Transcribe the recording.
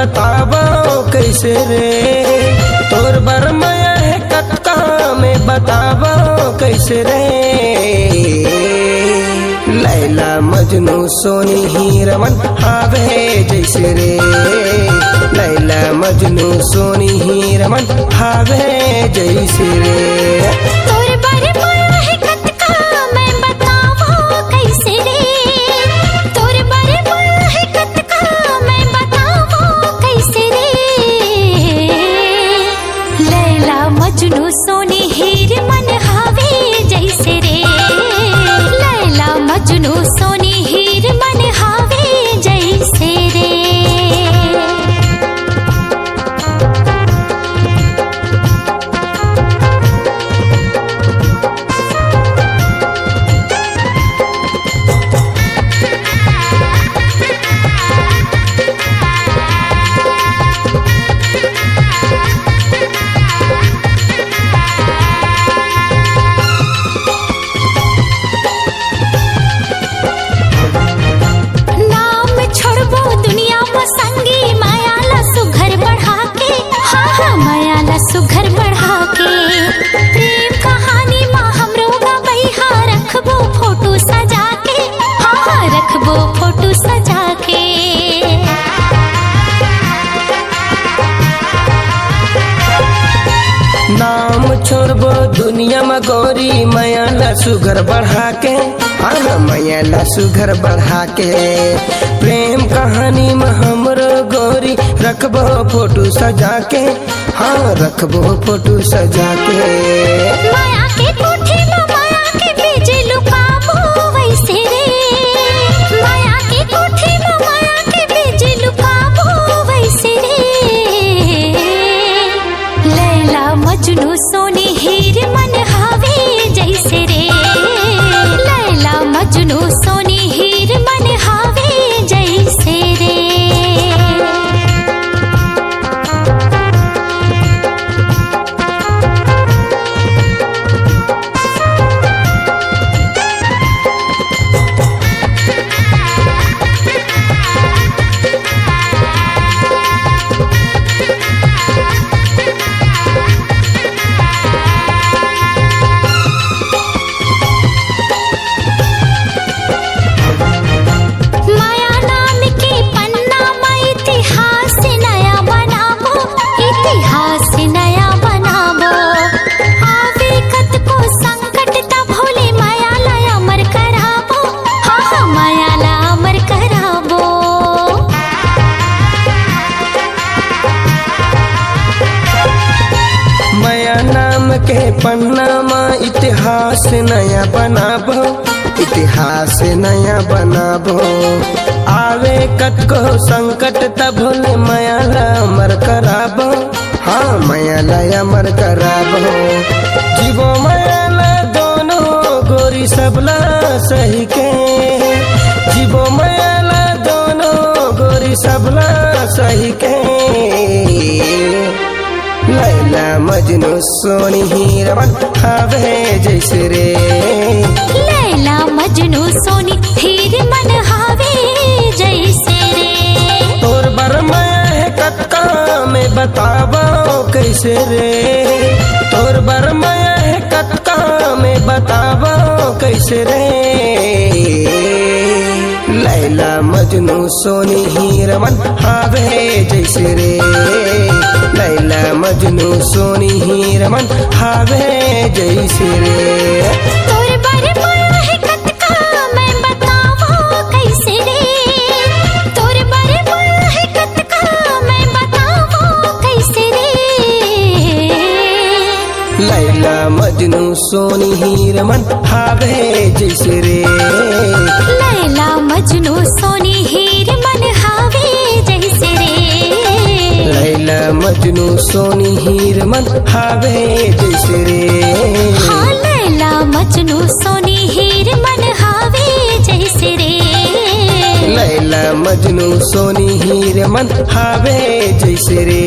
बताबो कैसे रे, तोर बरमया है कक्का में बताबो कैसे रे। लैला मजनू सोनी हीरमन हावे जैसे रे, लैला मजनू सोनी हीरमन हावे जैसे रे। तोर बरमया है कक्का मैं बतावो कैसे रे, तोर बरमया है कक्का मैं बतावो कैसे रे। लैला मजनू सोनी हीरमन हावे जैसे रे, लैला मजनू सोनी हीरमन हावे जैसे रे। सुघर बढ़ा के प्रेम कहानी माँ हमरो गवैहा रखबो फोटो सजा के, हाँ रखबो फोटो सजा के। नाम छोड़बो दुनिया में गोरी मैया ला सुघर बढ़ा के, हाँ मैया ला सुघर बढ़ा के। प्रेम कहानी में हमरो गोरी रखबो फोटो सजा के, हाँ रखबो फोटो सजा के। माया के कोठी में माया के बीज लुकाबो वैसे रे, माया के कोठी में माया के बीज लुकाबो वैसे रे। लैला मजनू सोनी हीरमन हावे जैसे रे, लैला मजनू सोनी हीरमन हावे जैसे रे। के पन्नामा इतिहास नया बनाबो, इतिहास नया बनाबो। आवे कतको संकट तब भोले माया ला अमर कराबो, हाँ माया ला अमर कराबो। जीवो माया ला दोनों गोरी सबला सही के, जीवो माया ला दोनों गोरी सबला सही के। लैला मजनू सोनी हीरमन हावे जैसे रे, लैला मजनू सोनी हीरमन हावे जैसे रे। तोर बरमया है कक्का में बताबो कैसे रे, तोर बरमया है कक्का में बताबो कैसे रे। लैला मजनू सोनी हीरमन हावे जैसे रे, लैला मजनू सोनी हीरमन हावे जैसे रे। तोर बरमया है कक्का मैं बतावो कैसे रे, तोर बरमया है कक्का मैं बतावो कैसे रे। लैला मजनू सोनी हीरमन हावे जैसे रे, लैला मजनू सोनी हीरमन हावे जैसे रे। लैला मजनू सोनी हीरमन हावे जैसे रे, हाँ लैला मजनू सोनी हीरमन हावे जैसे रे। लैला मजनू सोनी हीरमन हावे जैसे रे।